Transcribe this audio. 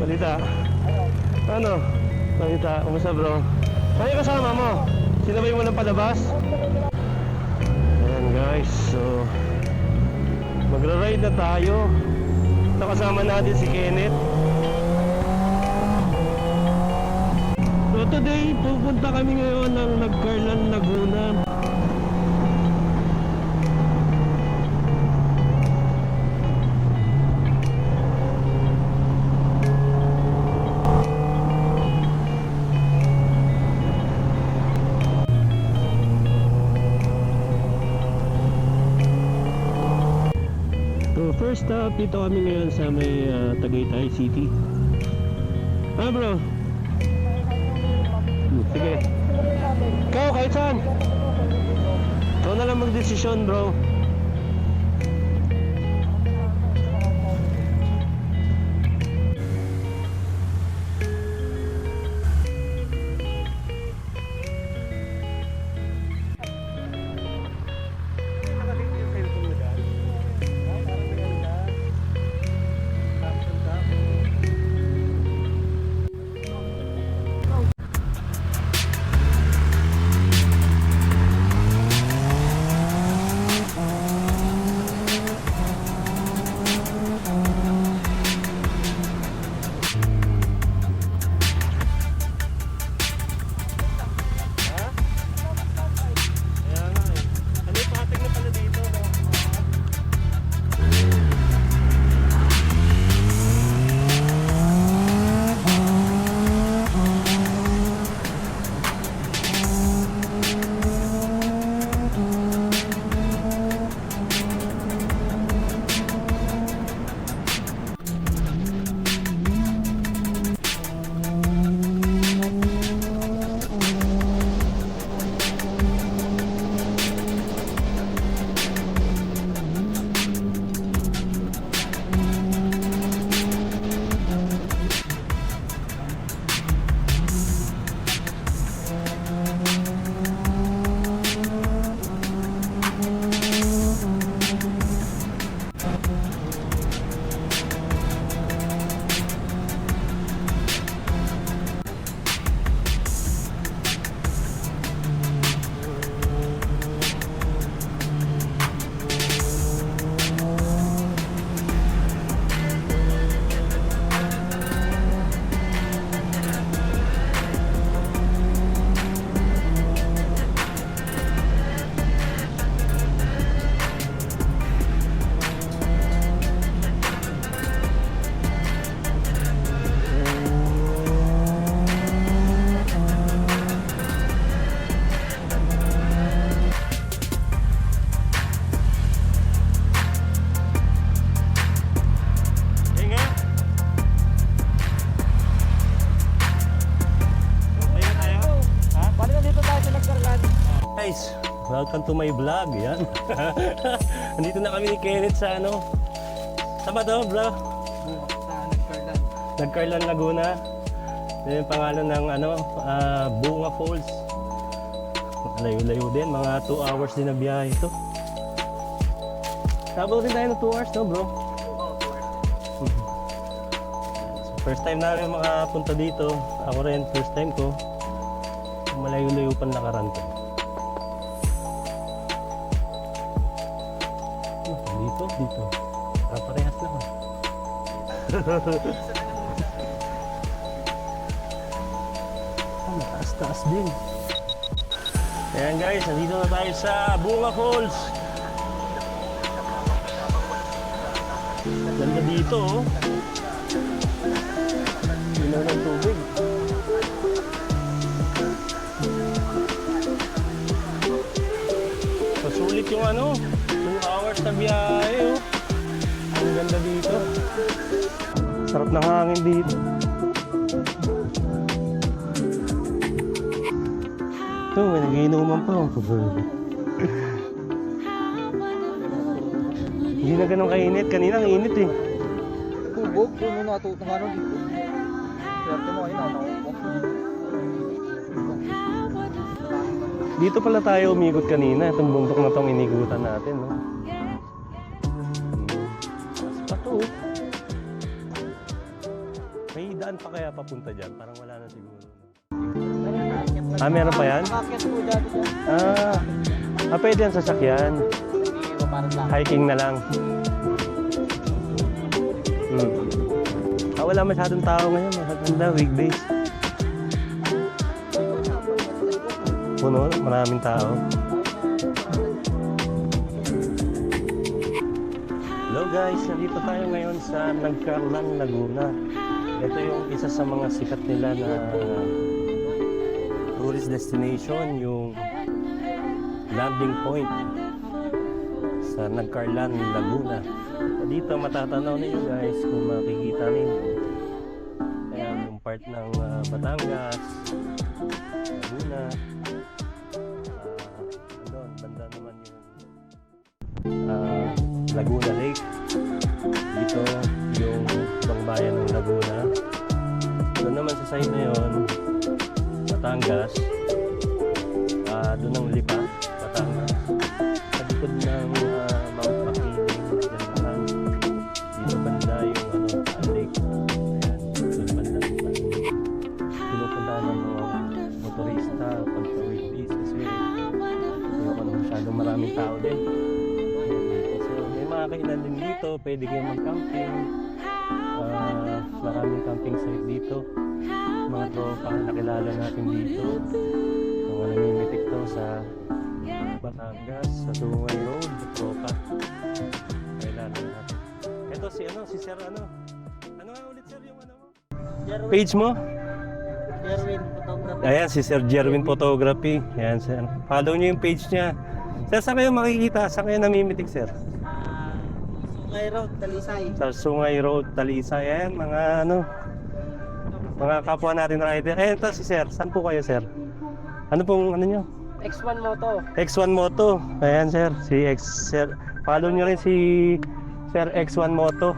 Balita. Ano? Balita. Kumusta bro? Ano yung kasama mo? Sinabay mo ng palabas? Ayan guys. So magra-ride na tayo. Ito kasama natin si Kenneth. So today, pupunta kami ngayon ng Nagcarlan, Laguna. So first stop, dito kami ngayon sa may Tagaytay City. Ah bro? Sige. Ikaw, kahit saan? Ikaw na lang magdesisyon bro. Guys, welcome to my vlog. Yan. Andito na kami ni Kenneth sa ano? Saan ba to, bro? Sa Nagcarlan. Nagcarlan, Laguna. Yan yung pangalan ng ano, Bunga Falls. Layo-layo din, mga 2 hours din na biyahe ito. Sabog din tayo ng 2 hours, no bro? Oo, 2 hours. So, first time namin makapunta dito. Ako rin, first time ko. Malayo-layo pa nakaran ko. Dito. Parehas lang. Mataas-taas din. Ayan guys, nandito na tayo sa Bunga Falls. Ganda dito oh. Ilaw ng tubig. Pasulit yung ano, 2 hours na biyahe oh. Ang ganda dito. Sarap ng hangin dito. Ito, may nagiinuman pa oh. Hindi na ganun kainit. Kanina ang init eh. Tubog, puno na ito. Ano dito? Swerte mo kayo na. Dito pala tayo umikot kanina. Itong bundok na itong inigutan natin. No? May daan pa kaya papunta dyan? Parang wala na siguro. Ah, meron pa yan? Nakakit po dati dyan. Pwede yan sasakyan. Pero parang lang. Hiking na lang. Wala masyadong tao ngayon. Masyadong na, weekdays. Puno, maraming tao. Hello guys, nandito tayo ngayon sa Nagcarlan, Laguna. Ito yung isa sa mga sikat nila na tourist destination, yung landing point sa Nagcarlan, Laguna. Dito matatanaw ninyo guys kung makikita ninyo. Ayan yung part ng Batangas, Laguna. Doon, banda naman yung Laguna Lake. Dito yung ibang bayan ng Laguna. Doon naman sa side na yun, Batangas. Doon ang Lipa, Batangas. Sa likod ng Mount Makiling, dyan naman. Dito banda yung lake. Ayan, doon banda yung pinupunta ng mga motorista pagka weekdays kasi ayoko na masyadong maraming tao din. So may mga kainan din dito, pwede kayong mag-camping. Maraming camping site dito. Mga tropa nakilala natin dito. Mga namimitik to sa Batangas, sa Sungay Road, tropa. Kailangan natin. Ito si Sir ano nga ulit sir yung mo? Page mo? Jerwin Photography. Ayan, si Sir Jerwin Photography. Ayan, sir. Follow nyo yung page niya. Sir, saan kayo makikita? Saan kayo namimitik, sir? Sungay Road, Talisay. Sa Sungay Road, Talisay. Ayan, mga kapwa natin rider. Ayan, ito si Sir. Saan po kayo, sir? Ano pong, nyo? X1 Moto. X1 Moto. Ayan, sir. Sir. Follow nyo rin si Sir X1 Moto.